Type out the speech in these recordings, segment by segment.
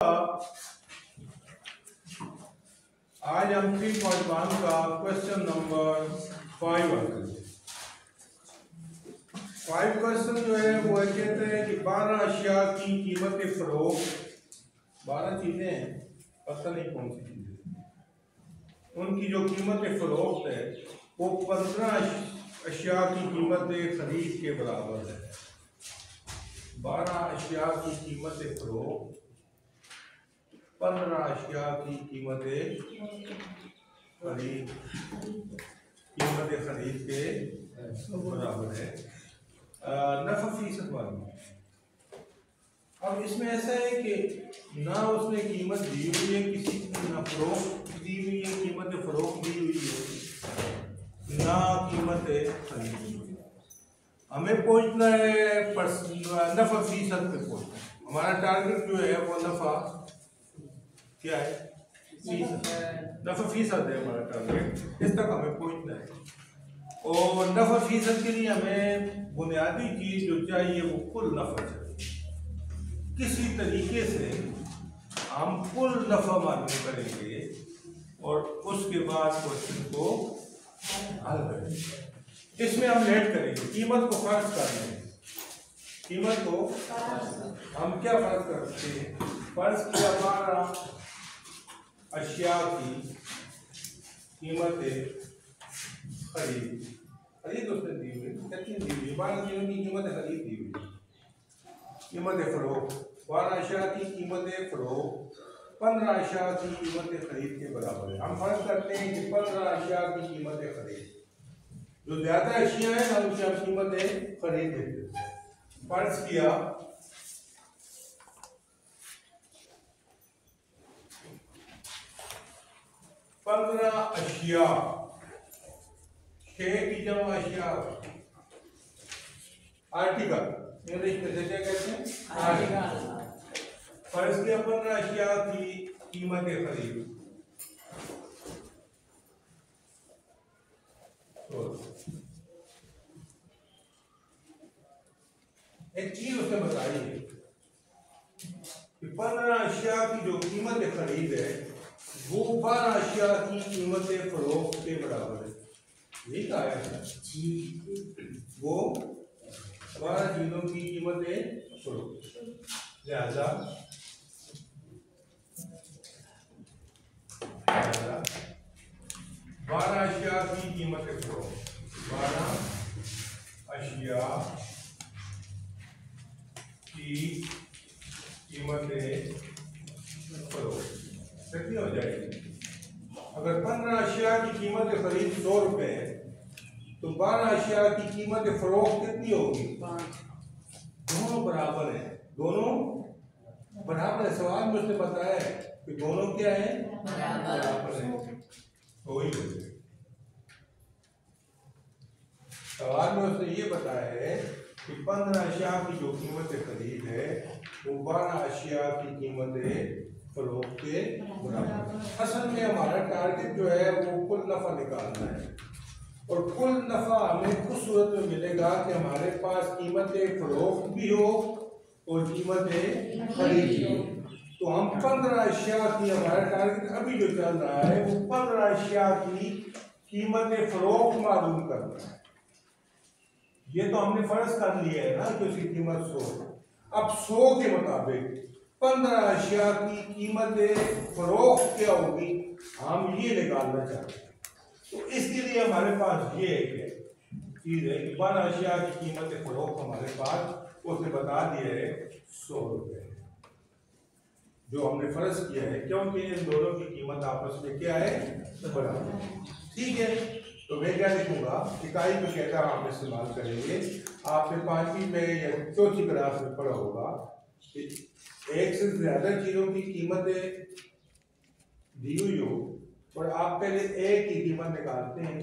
आज हम 3.1 का क्वेश्चन नंबर 5 करेंगे। 5 क्वेश्चन जो है वो कहते हैं कि 12 अशिया की कीमत फरोख्त, 12 चीजें हैं, पता नहीं कौन सी चीजें, उनकी जो कीमत फरोख्त है वो 15 अशिया की कीमत खरीद के बराबर है। 12 अशिया की कीमत फरोख्त 15 अशिया की कीमत खरीद के बराबर है। नफ़ा फीसद वाली। अब इसमें ऐसा है कि ना उसने कीमत दी हुई है किसी की, ना फरोख्त दी हुई है, कीमत फरोख्त दी हुई है, ना कीमत खरीद दी हुई है। हमें पहुंचना है नफ़ा फीसद पे पहुंचना है। हमारा टारगेट जो है वो नफ़ा क्या है, नफ़ा फीसद है हमारा टारगेट, इस तक हमें पहुंचना है। और नफ़ा फीसद के लिए हमें बुनियादी चीज जो चाहिए वो कुल नफ़ा चाहिए। किसी तरीके से हम कुल नफ़ा मालूम करेंगे और उसके बाद क्वेश्चन को हल करेंगे। इसमें हम लेट करेंगे, कीमत को फर्ज कर लेंगे। कीमत को हम क्या फर्ज करते हैं, फर्ज किया 12 अशिया की कीमत खरीद उसने दी हुई, कितनी दी हुई, 12 चीजों की कीमत खरीद दी हुई। कीमत फरोख्त 12 अशिया की कीमत फरोख्त 15 अशिया की कीमत खरीद के बराबर है। हम फर्ज करते हैं कि 15 अशिया की कीमत खरीद, जो ज्यादा अशिया है हम उसकी कीमत खरीद देते हैं। फर्ज किया 15 अशिया, 6 की जमा अशिया, आर्टिकल इंग्लिश में क्या कहते हैं, आर्टिकल। फर्ज किया 15 अशिया की कीमत खरीद, तो एक चीज उसने बताई है कि 15 अशिया की जो कीमत खरीद है वो 12 अशिया की कीमत फरोख्त के बराबर है। यही कहा है वो 12 चीजों की कीमत फरोख्त, लिहाजा 12 अशिया की कीमत फरोख्त, 12 अशिया की कीमत फरोख्त कितनी हो जाएगी। अगर 15 अशिया की कीमत खरीद 100 रुपए है तो 12 अशिया की कीमत फरोख्त कितनी होगी, दोनों बराबर है। दोनों बराबर है। सवाल में उसने बताया है कि दोनों क्या है, बराबर है, तो ही हो गए। सवाल में उसने ये बताया है कि 15 अशिया की जो कीमत खरीद है वो 12 अशिया की कीमत फरोख्त के बराबर। असल में हमारा टारगेट जो है वो कुल नफा निकालना है, और कुल नफा हमें उस सूरत में मिलेगा कि हमारे पास कीमत फरोख्त भी हो और कीमत खरीद भी हो। तो हम 15 अशिया की, हमारा टारगेट अभी जो चल रहा है वो 15 अशिया की कीमत फरोख्त मालूम करना है। ये तो हमने फर्ज कर लिया है ना कि उसकी कीमत 100। अब 100 के मुताबिक 15 अशिया की कीमत फरोख्त क्या होगी, हम ये निकालना चाहते हैं। तो इसके लिए हमारे पास ये चीज है कि 12 अशिया की कीमत फरोख्त हमारे पास उसने बता दिया है 100 रुपए, जो हमने फर्ज किया है, क्योंकि इन दोनों की कीमत आपस में क्या है, बराबर। ठीक है, तो मैं क्या लिखूंगा, इकाई में कहता आप इस्तेमाल करेंगे। आपने 5वीं में या 4थी क्लास में पढ़ा होगा कि एक से ज्यादा चीजों की कीमत दी हुई हो और आप पहले एक की कीमत निकालते हैं,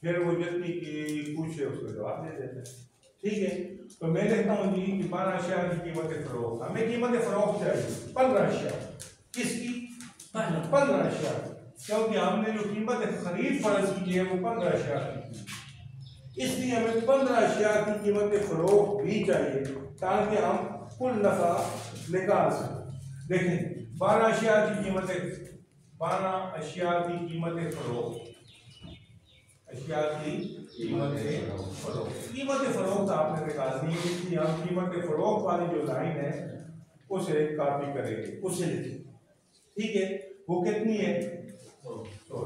फिर वो जितनी की पूछे उसको जवाब दे देते हैं। ठीक है, तो मैं लिखता हूँ जी कि 12 अशिया की कीमत फरोख्त, हमें कीमत फरोख्त चाहिए 15 अशिया। किसकी, 15 अशिया, क्योंकि हमने जो कीमत खरीद फर्ज की है वो 15 अशिया की, इसलिए हमें 15 अशिया की कीमत फरोख्त भी चाहिए ताकि हम कुल नफा निकाल सकें। देखें 12 अशिया की कीमतें, 12 अशिया की कीमतें फरोख्त, अशिया की कीमतें फरोख्त। कीमतें फरोख्त आपने निकालनी है, इसलिए हम कीमतें फरोख्त वाली जो लाइन है उसे कॉपी करेंगे, उसे लिखेंगे। ठीक है, वो कितनी है? 100।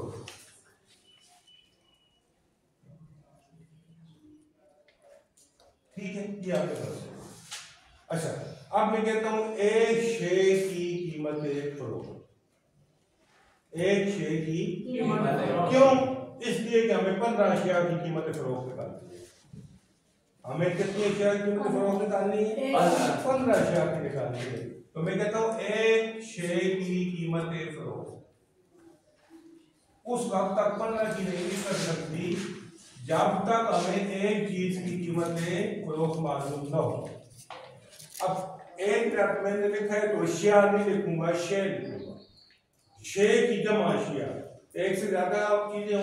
ठीक है, ये आपके पास है। अच्छा, अब मैं कहता हूं एक शे की कीमत फरोख्त, एक शे की कीमत। क्यों? इसलिए कि हमें 15 अशिया की कीमत फरोख्त निकालनी है। हमें कितनी अशिया की कीमत फरोख्त निकालनी है? 15 अशिया की निकालनी है। तो मैं कहता हूं एक शे की कीमत फरोख्त उस वक्त तक 15 की नहीं कर सकती जब तक हमें एक चीज की कीमत फरोख्त मालूम न हो। अब एक मिनट मैंने लिखा है तो अशिया नहीं लिखूंगा, शे लिखूंगा। शे की जमा अशिया, एक से ज्यादा चीजें हो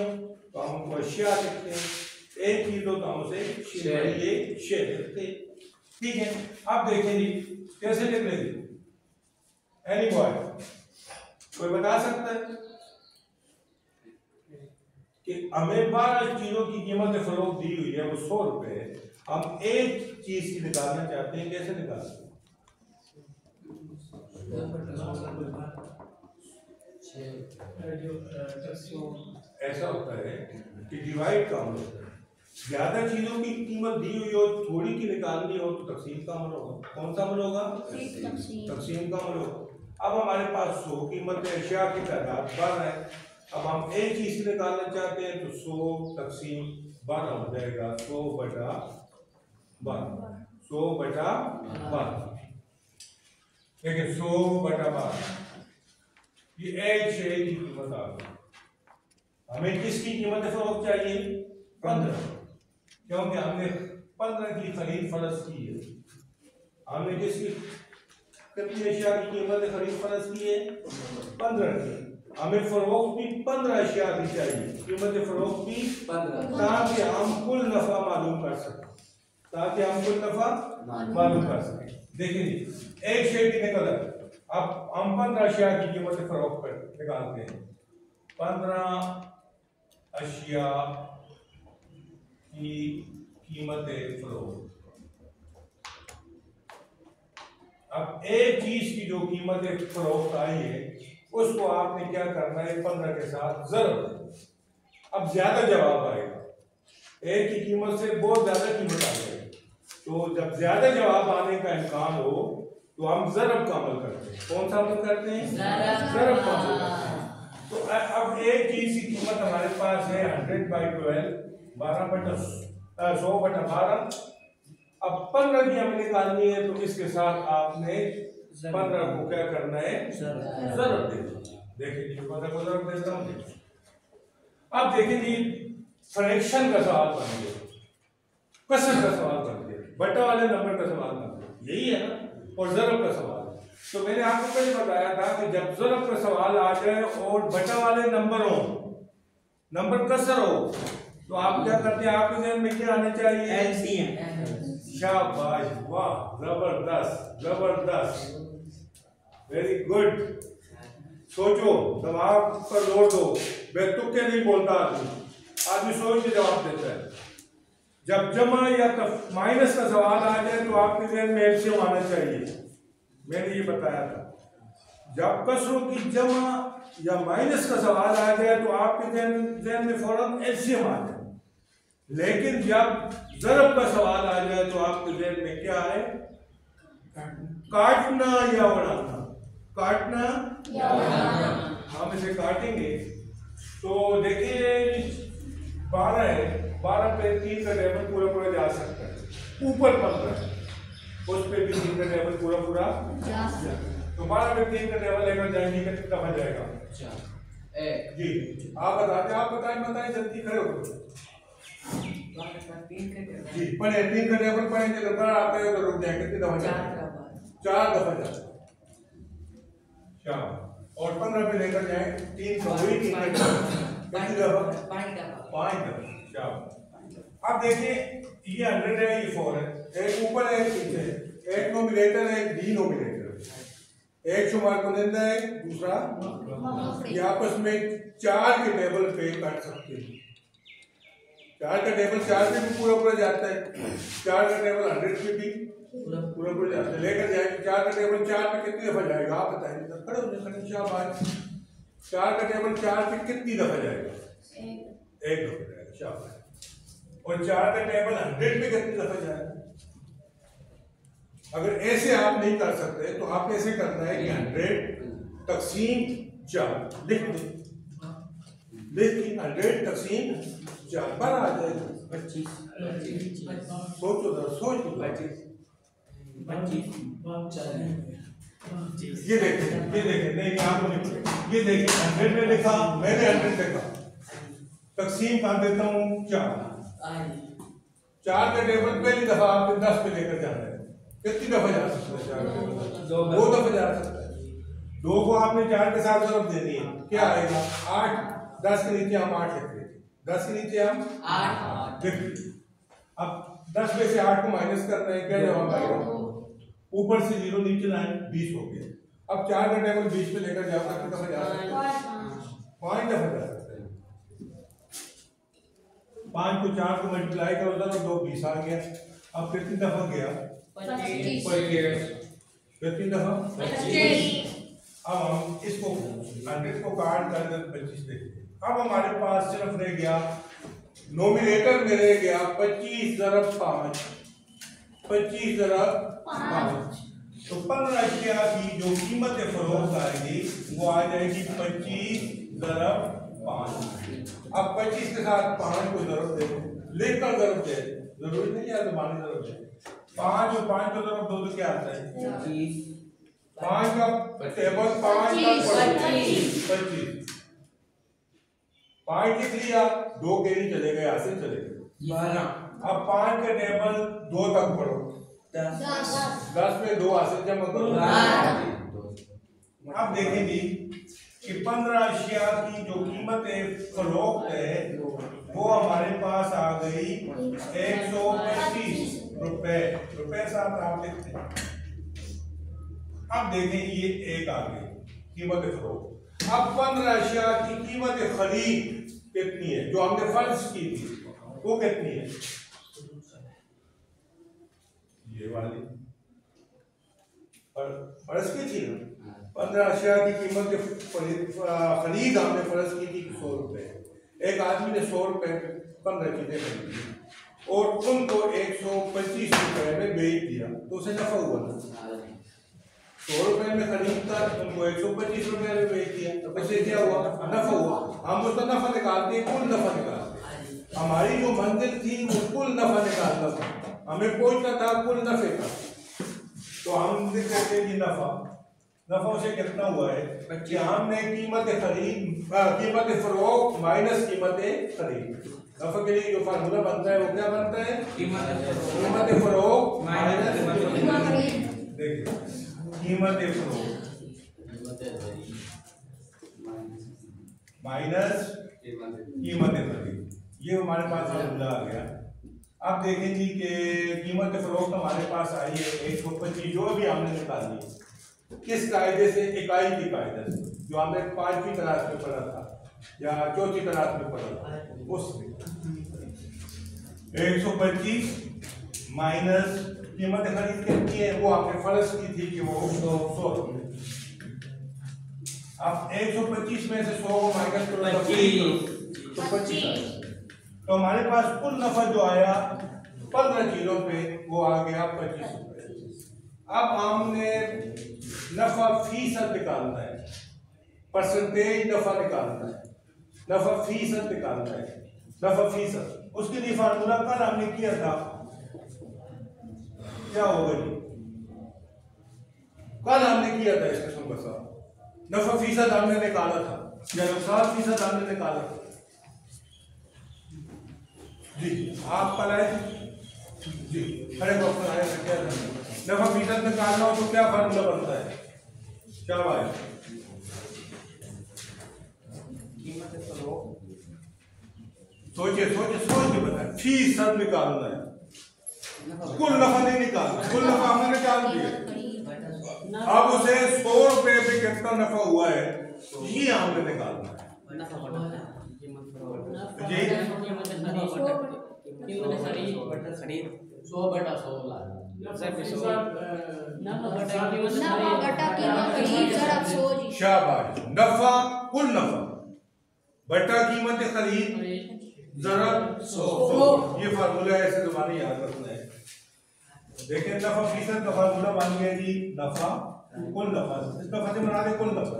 तो हम उनको अशिया लिखते हैं, एक चीज हो तो हम उसे शे लिखते हैं। ठीक है, अब देखें जी कैसे लिख लेंगे? एनी बॉय कोई बता सकता है कि हमें 12 चीजों की कीमत फरोख्त दी हुई है, वो 100 रुपए, हम एक चीज की निकालना चाहते हैं, कैसे निकालते हैं? ऐसा होता है कि डिवाइड का अमल होता है। ज्यादा चीजों की कीमत दी हुई हो, थोड़ी की निकालनी हो तो तकसीम का अमल होगा। कौन सा अमल होगा? तकसीम का अमल होगा। अब हमारे पास 100 कीमत अशिया की तादाद 12 है। अब हम एक चीज निकालना चाहते हैं तो 100 तकसीम 12 हो जाएगा, 100 बटा 12, 100 बटा 12। देखिए 100 बटा 12, ये एक शे की कीमत आ गई। हमें किसकी कीमत फरोख्त चाहिए? 15, क्योंकि हमने 15 की खरीद फर्ज की है। हमने किसकी कितनी अशिया की कीमत खरीद फर्ज की है? 15 की। हमें फरोख्त भी 15 अशिया की चाहिए, कीमत फरोख्त भी 15, ताकि हम कुल नफा मालूम कर सकें, देखिए जी एक शे की निकल, अब हम 15 अशिया की कीमत फरोख्त पर निकालते हैं। 15 अशिया की कीमत फरोख्त। अब एक चीज की जो कीमत फरोख्त आई है उसको आपने क्या करना है? 15 के साथ ज़रब। अब ज्यादा जवाब आएगा, एक की कीमत से बहुत ज्यादा कीमत आ जाएगी, तो जब ज्यादा जवाब आने का इम्कान हो तो हम ज़रब का अमल करते हैं। कौन सा अमल करते हैं? ज़रब का अमल करते हैं। तो अब एक चीज की कीमत हमारे पास है 100/12, 100 बटा 12। अब 15 की हमें निकालनी है तो इसके साथ आपने 15 को क्या करना है? ज़रब दे दो। देखिए जी 15 को ज़रब देता हूं। अब देखिए जी फ्रैक्शन का सवाल बन गया, कसर का सवाल बन गया, बटा वाले नंबर का सवाल बन गया, यही है ना, और ज़रब का सवाल। तो मैंने आपको पहले बताया था कि जब ज़रब का सवाल आ जाए और बटा वाले नंबर हो, नंबर कसर हो, तो आप क्या करते हैं? आपके ज़हन में क्या आना चाहिए? एलसीएम। शाबाश, वाह, जबरदस्त जबरदस्त, वेरी गुड। सोचो, दिमाग पर जोर दो, बेतुके नहीं बोलता आदमी सोच के जवाब देता है। जब जमा या माइनस का सवाल आ जाए तो आपके ज़हन में एलसीएम आना चाहिए। मैंने ये बताया था, जब कसरों की जमा या माइनस का सवाल आ जाए तो आपके ज़हन में फौरन एलसीएम आ जाए, लेकिन जब ज़रब का सवाल आ जाए तो आपके ज़हन में क्या है? काटना या बढ़ाना, काटना या बढ़ाना। हम इसे काटेंगे तो देखिए 12 है, 12 पे 3 का टेबल पूरा जा सकता है, ऊपर 15 है, उस पे भी 3 का टेबल पूरा जा सकता है। तो 12 पे 3 का टेबल लेकर जाएंगे, कितना बन जाएगा? जी आप बताएं जल्दी खड़े हो जी। पढ़े 3 का टेबल पढ़ेंगे तो कर आते हैं तो रुक जाए, कितनी दफा जाए? 4 दफा जाए। और 15 पे लेकर जाए 3 का वही 3 का कितनी दफा? 5 दफा। अब देखिए ये 100 है, ये 4 है, एक ऊपर है एक नीचे है, एक नोमिनेटर है एक डिनोमिनेटर है। एक शुमार कुनिंदा है, दूसरा ये आपस में 4 के टेबल पे काट सकते हैं। 4 का टेबल 4 पे भी पूरा पूरा जाता है, 4 का टेबल 100 पे भी पूरा पूरा जाता है। लेकर जाएंगे 4 का टेबल 4 पे कितनी दफा जाएगा आप बताएंगे? तो खड़े होने खड़े शाबाश। 4 का टेबल 4 पे कितनी दफा जाएगा? एक दफा जाएगा, शाबाश। और 4 का टेबल 100 पे कितनी दफा जाएगा? अगर ऐसे आप नहीं कर सकते तो आप ऐसे करना है कि 100 तकसीम 4 लिख दें, लेकिन 100 तकसीम 4 पर आ जाएगा 25। सोचो जरा, सोचो 25। ये देखें नहीं आपको नहीं, ये देखें 100 में लिखा, मैंने 100 लिखा, तकसीम कर देता हूँ 4 का टेबल पहली दफा आपने 10 पे लेकर जाना है। कितनी दफा जा सकता है? 2 दफा जा सकता है। 2 को आपने 4 के साथ ज़रूर देनी है, क्या आएगा? 8। 10 के नीचे हम 8 लिख देते, 10 के नीचे हम 8 लिख देते। अब 10 में से 8 को माइनस करना है, क्या जवाब आएगा? ऊपर से 0 नीचे लाए, 20 हो गया। अब 4 का टेबल 20 पे लेकर जाओ, कितनी दफा जा सकता है? 5 दफा जा सकता है। 5 को 4 को मल्टीप्लाई करो तो 2 20 आ गया। अब कितनी दफा गया? 25। कितनी दफा? 25। अब हम इसको 100 को काट कर 25 देखते हैं। अब हमारे पास सिर्फ रह गया, नोमिनेटर में रह गया 25 ज़रब 5, 25 ज़रब 5। तो 15 अशिया की जो कीमत फरोख्त आएगी वो आ जाएगी 25 ज़रब 5। अब 25 के साथ 5 को ज़रब दे, लेकर ज़रब दे, जरूरी नहीं है ज़बानी ज़रब दे। 5 और 5 को ज़रब 2 तो क्या आता है? 5 का टेबल 5 का 25। 5 लिख लिया, 2 के लिए चले गए, ऐसे चले गए। अब 5 का टेबल 2 तक पढ़ो, 10 में 2 हासिल जमा करो। अब देखेंगे कि 15 अशिया की जो कीमत फरोख्त है वो हमारे पास आ गई 125 रुपए। रुपए साथ आप लिखते हैं। अब देखें ये एक आ गई कीमत फरोख्त। अब 15 अशिया की कीमत खरीद कितनी है जो हमने फर्ज की थी, वो कितनी है? ये वाली फर्ज की थी ना, 15 अशिया की कीमत खरीद हमने फर्ज की थी 100 रुपए। एक आदमी ने 100 रुपए 15 चीजें खरीदी और उनको 125 रुपए में बेच दिया, तो उसे नफा हुआ ना। 100 रुपए में खरीदता, उनको 125 रुपए में बेच दिया, तो उससे क्या हुआ? नफा हुआ। हम उसका नफा निकालते हैं, कुल नफा निकालते। हमारी जो मंजिल थी वो कुल नफा निकालना था, हमें पहुंचना था कुल नफे का, तो हम कहते हैं कि नफा से कितना हुआ है कि हमने कीमत फरोख्त माइनस कीमत खरीद। नफा के लिए जो फार्मूला बनता है वो क्या बनता है? कीमत फरोख्त माइनस देखिए कीमत फरोख्त माइनस कीमत खरीद, ये हमारे पास फार्मूला आ गया। अब देखेंगे कि कीमत फरोख्त हमारे पास आई है 125, जो भी हमने निकाली किस कायदे से? इकाई की कायदे से, जो हमने 5वीं क्लास में पढ़ा था या 4थी क्लास में पढ़ा था, उसमें 125 माइनस कीमत खरीद कितनी है वो आपने फर्ज की थी कि वो 100 रुपए। अब 125 में से 100 को माइनस करो तो 25, तो हमारे पास कुल नफा जो आया 15 चीजों पे वो आ गया 25 रुपए। अब हमने नफा फीसद निकालना है, परसेंटेज नफा निकालना है, नफा फीसद निकालना है, नफा फीसद। उसके लिए फार्मूला कल हमने किया था, क्या होगा जी? कल हमने किया था इस किस्म का साहब, नफा फीसद हमने निकाला था या नुकसान फीसद हमने निकाला था जी। आप कल आए जी, खड़े वक्त आए थे, क्या नफा फीसद निकालना हो तो क्या फार्मूला बनता है? क्या बात? सोचिए सोच के बताए। फीसद निकालना है, कुल नफा नहीं निकालना। कुल नफा हमने निकाल दिया, अब उसे 100 रुपए पे कितना नफा हुआ है ये हमने निकालना है। शाबाश। नफा कुल नफा बटा कीमत खरीद जरब 100। ये फार्मूला है, ऐसे दोबारा याद रखना है। देखिए नफा फीसद का फार्मूला बन गया जी, नफा कुल नफा, इस नफा से बना दे कुल नफा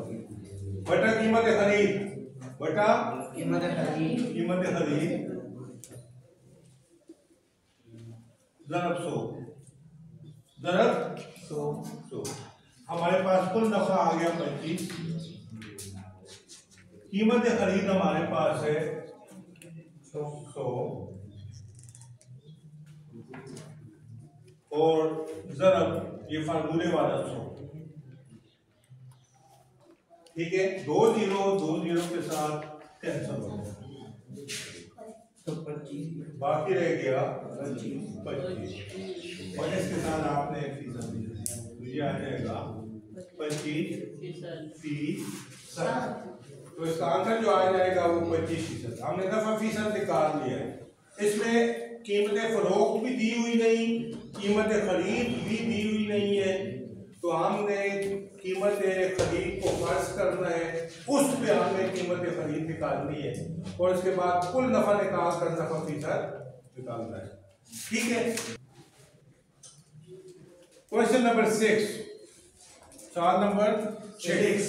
बटा कीमत खरीद बटा कीमत खरीद जरब 100। हमारे पास कुल नफा आ गया 25, कीमत खरीद हमारे पास है 100 और जरब ये फार्मूले वाला 100। ठीक है, 2 0 के साथ कैंसिल हो गया तो 25 बाकी रह गया 25 और इसके साथ आपने फीसद दिया तो ये आ जाएगा 25%। तो इसका आंसर जो आ जाएगा वो 25%। हमने नफा फीसद निकाल लिया है। इसमें कीमत फरोख्त भी दी हुई नहीं, कीमत खरीद भी दी हुई नहीं है, तो हमने कीमत खरीद को फर्ज करना है, उस पे हमने कीमत खरीद निकालनी है और इसके बाद कुल नफा निकाल कर नफा फीसद निकालना है। ठीक है, क्वेश्चन नंबर 6, सवाल नंबर 6।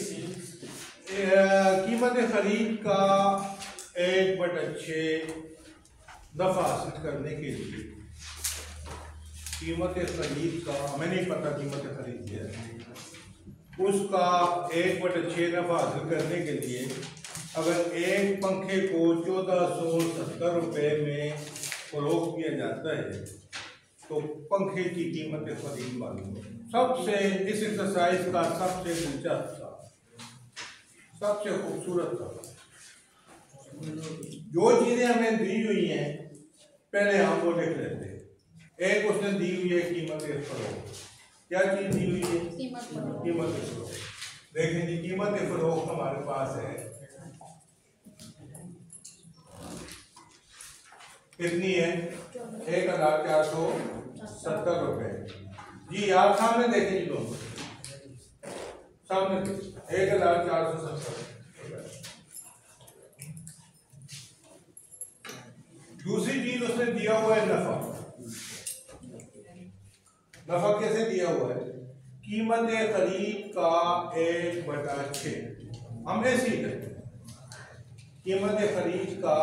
कीमत खरीद का 1/6 नफा हासिल करने के लिए कीमत खरीद का, हमें नहीं पता कीमत खरीद क्या है, उसका 1/6 नफा हासिल करने के लिए अगर एक पंखे को 1470 रुपए में फरोख्त किया जाता है तो पंखे की कीमत खरीद मालूम। सबसे इस एक्सरसाइज का सबसे दिलचस्प था, सबसे खूबसूरत था, जो चीजें हमें दी हुई हैं पहले हम वो लिख लेते हैं। एक उसने दी हुई है कीमत फरोख्त, क्या चीज दी हुई है कीमत फरोख्त। देखें जी, कीमत फरोख्त हमारे पास है कितनी है 1470 रुपए जी। आप सामने देखें जी, दोनों सामने 1470। दूसरी चीज उसने दिया हुआ है नफा। नफा कैसे दिया हुआ है? कीमत खरीद का 1/6 हमने सीखा, कीमत खरीद का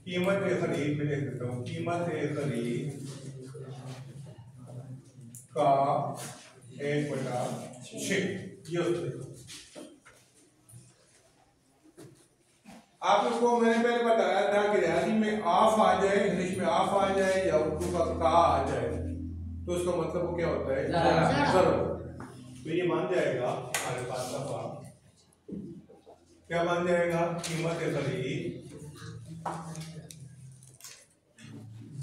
कीमत खरीद में लिख देता हूं, कीमत खरीद का 1/6 ये आप उसको मैंने पहले बताया था कि रियाजी में आफ आ जाए, इंग्लिश में आफ आ जाए या उर्दू का का आ जाए तो उसका मतलब वो क्या होता है ज़रब। तो ये मान जाएगा हमारे पास नफा, क्या मान जाएगा कीमत खरीद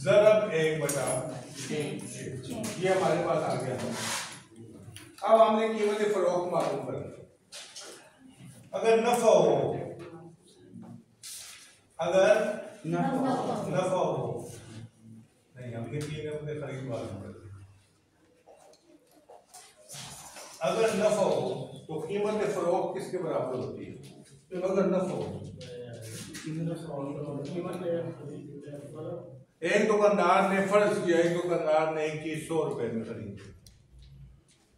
ज़रब 1/6 ये हमारे पास आ गया। अब हमने कीमत फरोख्त मालूम करना। अगर नफा हो, अगर नफा हो नहीं, हमने कीमत खरीद मालूम कर। अगर नफा हो तो कीमत फरोख्त किसके बराबर होती है? तो अगर नफा हो, एक दुकानदार ने फर्ज किया, एक दुकानदार ने एक चीज 100 रुपए में खरीदी,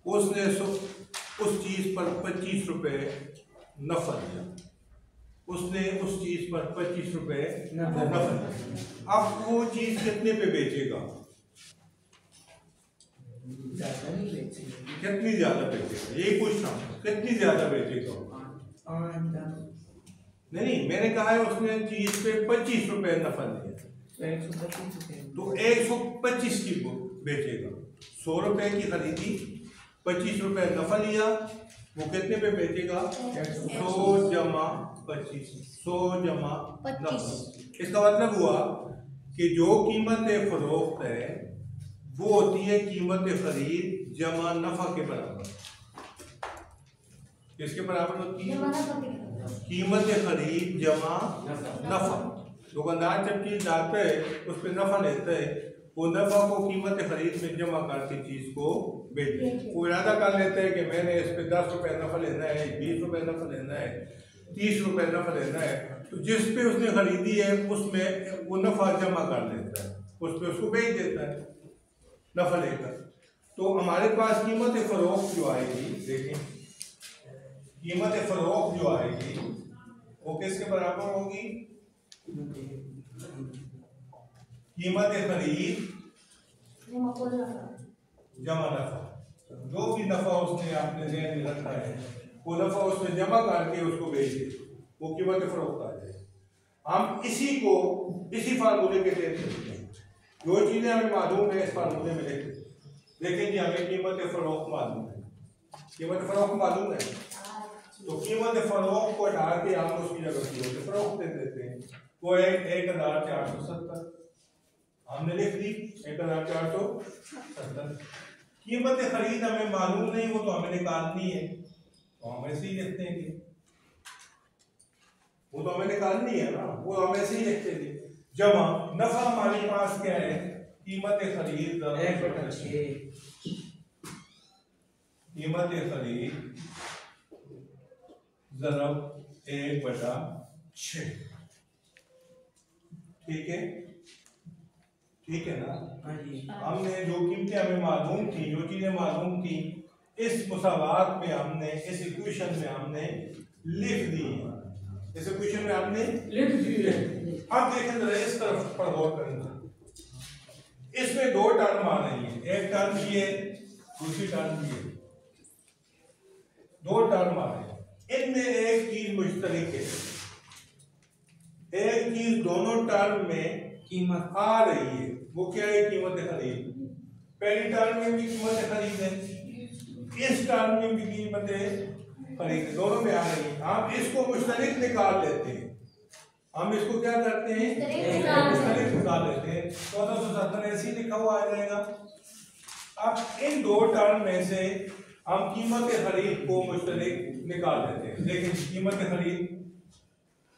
उसने उस चीज पर 25 रुपए नफा दिया, उसने उस चीज पर 25 रुपए नफा दिया। अब वो चीज कितने पे बेचेगा? कितनी ज्यादा बेचेगा? यही पूछना, कितनी ज्यादा बेचेगा? नहीं, मैंने कहा है उसने चीज पे 25 रुपए नफा दिया तो 125 की बेचेगा। 100 रुपए की खरीदी, 25 रुपए नफा लिया, वो कितने पे बेचेगा? 100 जमा 25, 100 जमा नफा। इसका मतलब हुआ कि जो कीमत फरोख्त है वो होती है कीमत खरीद जमा नफा के बराबर। किसके बराबर होती है? कीमत खरीद जमा नफा। दुकानदार जब चीज लाता है उस पर नफा लेता है, वो नफा को कीमत खरीद में जमा करके चीज को बेचते। वो इरादा कर लेता है कि मैंने इस पे 10 रुपए नफा लेना है, 20 रुपए नफा लेना है, 30 रुपए नफा लेना है, तो जिस पे उसने खरीदी है उसमें वो नफा जमा कर लेता है, उस पे उसको बेच देता है नफा लेकर। तो हमारे पास कीमत फरोख्त जो आएगी, देखें कीमत फरोख्त जो आएगी वो किसके बराबर होगी? कीमत खरीद जमा नफा। जो भी नफा उसने आपने ज़हन में रखा है वो नफा उसमें जमा करके उसको बेच दे, वो कीमत फरोख्त आ जाए। हम इसी फार्मूले के तहत लिखते हैं। जो चीजें हमें मालूम है इस फार्मूले में लिखते हैं। देखें जी, हमें कीमत फरोख्त मालूम है, कीमत फरोख्त मालूम है, तो कीमत फरोख्त को हटा के हम उसकी जगह कीमत फरोख्त दे देते हैं। वो है 1470, हमने लिख दी 1470। कीमत खरीद हमें मालूम नहीं, वो तो हमें निकालनी है, तो हम ऐसे ही लिखते हैं कि वो तो हमें निकालनी है ना, वो हम ऐसे ही लिखते थे। जमा नफा हमारे पास क्या है? कीमत खरीद कीमत खरीद ज़रब 1/6। ठीक है, ठीक है ना? हमने जो कीमतें हमें मालूम थी, जो चीजें मालूम थी, इस मुसावात में हमने, इस इक्वेशन में हमने लिख दी, इस इक्वेशन में हमने लिख दी है। अब देखें जरा इस तरफ पर गौर करेंगे, इसमें दो टर्म आ रही है, एक टर्म ये, दूसरी टर्म ये, दो टर्म आ रही है। इनमें एक चीज मुश्तरक है, एक चीज दोनों टर्म में कीमत आ रही है, वो क्या है? कीमत खरीद। पहली टर्म में भी कीमत खरीद है, इस टर्म में भी कीमत खरीद, दोनों में आ रही है। हम इसको मुश्तरक निकाल लेते हैं, हम इसको क्या करते हैं? मुश्तरक निकाल लेते हैं। 1470 ऐसे ही लिखा हुआ आ जाएगा। अब इन दो टर्म में से हम कीमत खरीद को मुश्तरक निकाल लेते हैं। देखिए कीमत खरीद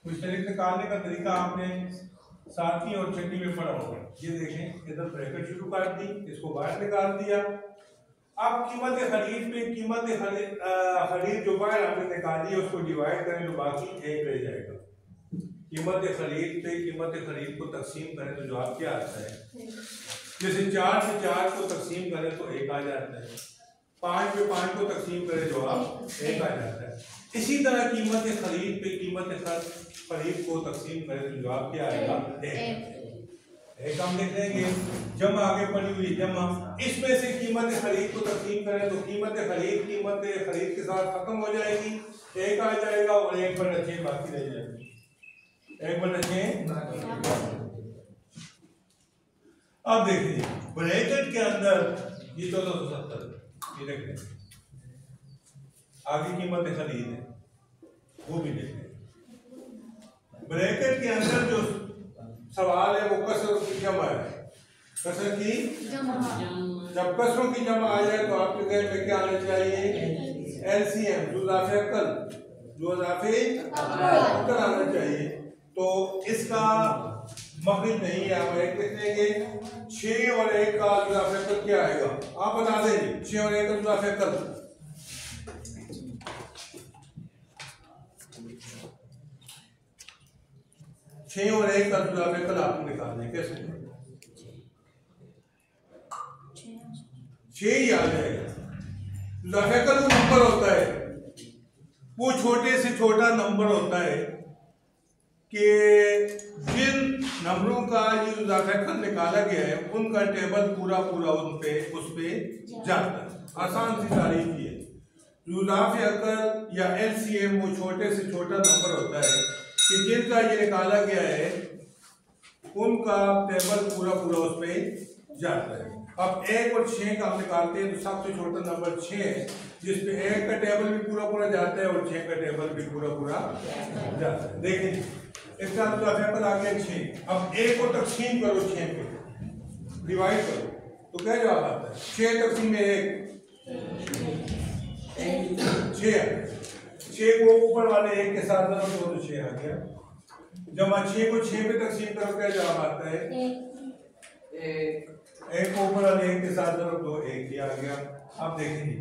मुश्तरक निकालने का तरीका आपने 7वीं और 6वीं में पढ़ा होगा। ये देखें, इधर ब्रैकेट शुरू कर दी, इसको बाहर निकाल दिया। अब कीमत खरीद पे कीमत खरीद जो बाहर हमने निकाली है उसको डिवाइड करें तो बाकी 1 रह जाएगा। कीमत खरीद पे कीमत खरीद को तकसीम करें तो जवाब क्या आता है? जैसे 4 से 4 को तकसीम करें तो 1 आ जाता है, 5 पे 5 को तकसीम करें जवाब 1 आ जाता है। इसी तरह कीमत खरीद पे कीमत खरीद को तकसीम करें तो जवाब क्या आएगा? 1 हम लिख देंगे। जमा आगे पड़ी हुई जमा, इसमें से कीमत खरीद को तकसीम करें तो कीमत खरीद के साथ खत्म हो जाएगी, 1 आ जाएगा और 1/6 बाकी रह जाएगी, 1/6। अब देखिए ब्रैकेट के अंदर ये 1470 ये लिख दें, आगे कीमत खरीद है वो भी लिख दें। ब्रैकेट के अंदर जो सवाल है वो कसरों की जमा है, कसर की जमा। जब कसरों की जमा आ जाए तो आपके ज़हन में क्या आना चाहिए? एलसीएम, जुज़ाफ़े अक़ल आना चाहिए। तो इसका मखरिज नहीं है, हम एक लिख देंगे। 6 और 1 का जुज़ाफ़े अक़ल क्या आएगा? आप बता देंगे 6 और 1 का जुज़ाफ़े अक़ल। 6 और 1 का जुज़ाफ़े अक़ल आपने निकालना है, कैसे? 6 ही आ जाएगा। जुज़ाफ़े अक़ल वो नंबर होता है, वो छोटे से छोटा नंबर होता है कि जिन नंबरों का ये जुज़ाफ़े अक़ल निकाला गया है उनका टेबल पूरा उस पे जाता है। आसान सी तारीफ ये, जुज़ाफ़े अक़ल या एलसीएम वो छोटे से छोटा नंबर होता है कि जिनका ये निकाला गया है उनका टेबल पूरा उस पे जाता है। अब 1 और 6 का हम निकालते हैं तो सबसे छोटा नंबर 6 है, जिसपे 1 का टेबल भी पूरा जाता है और 6 का टेबल भी पूरा जाता है। देखिए इसका जुज़ाफ़े अक़ल आ गया 6। अब 1 को तक़सीम करो 6 पे, डिवाइड करो तो क्या जवाब आता है? 6 तक़सीम 1 छः को ऊपर वाले एक के साथ जब दो तो 6 आ गया। जब 6 को 6 पे तकसीम करो क्या जवाब आता है? एक को ऊपर वाले एक के साथ जब दो 1 ही आ गया। अब देखेंगे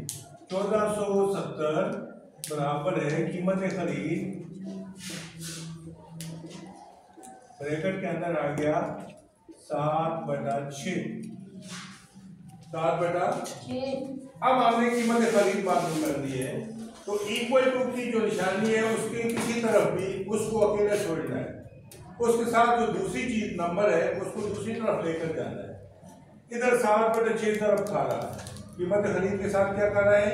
1470 बराबर है कीमत खरीद ब्रैकेट के अंदर आ गया 7/6। 7/6। अब हमने कीमत खरीद मालूम कर ली है तो इक्वल टू की जो निशानी है उसके किसी तरफ भी उसको अकेला छोड़ना है, उसके साथ जो दूसरी चीज नंबर है उसको दूसरी तरफ लेकर जाना है। इधर 7/6 तरफ खा रहा है, कीमत खरीद के साथ क्या कर रहा है?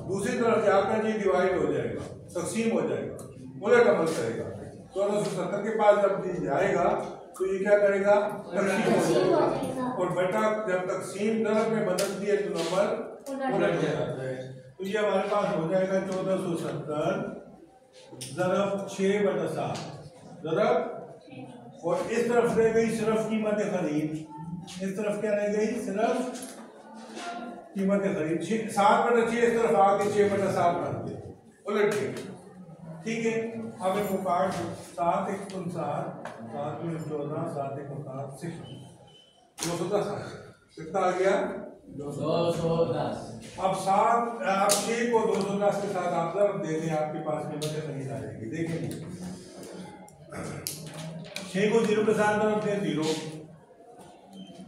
दूसरी तरफ जाकर ये डिवाइड हो जाएगा, तकसीम हो जाएगा, उलट अमल करेगा। 1470 के पास जब जाएगा तो ये क्या करेगा? तकसीम हो जाएगा। और बेटा जब तकसीम तरफ में बदल दिए तो नंबर उलट जाता है। तो ये हमारे पास हो जाएगा 1470 ज़रब 6/7 ज़रब, और इस तरफ रह गई सिर्फ कीमत खरीद, इस तरफ क्या रह गई? सिर्फ कीमत खरीद। 7/6 इस तरफ आके 6/7 बन गए, उलट गए। ठीक है, अब इनको काट 7 × 7 7 × 14 7 × 7 210 कितना आ गया? 210। अब 6 को 210 के साथ आप जब दे दें आपके पास कीमत खरीद आ जाएगी। देखेंगे 6 को 0 के साथ तरफ दें 0,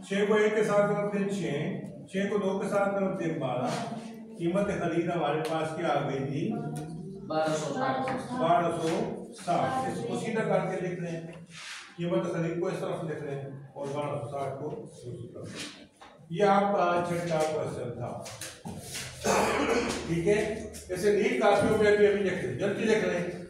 6 को 1 के साथ तरफ दें 6, 6 को 2 के साथ तरफ दें 12। कीमत खरीद हमारे पास क्या आ गई थी? 1260। इसको सीधा करके लिख रहे हैं, कीमत खरीद को इस तरफ लिख रहे हैं और 1260 को दूसरी तरफ। ये आपका छठा क्वेश्चन था। ठीक है, ऐसे नीट कापियों पे भी अभी लिख रहे, जल्दी लिख रहे हैं।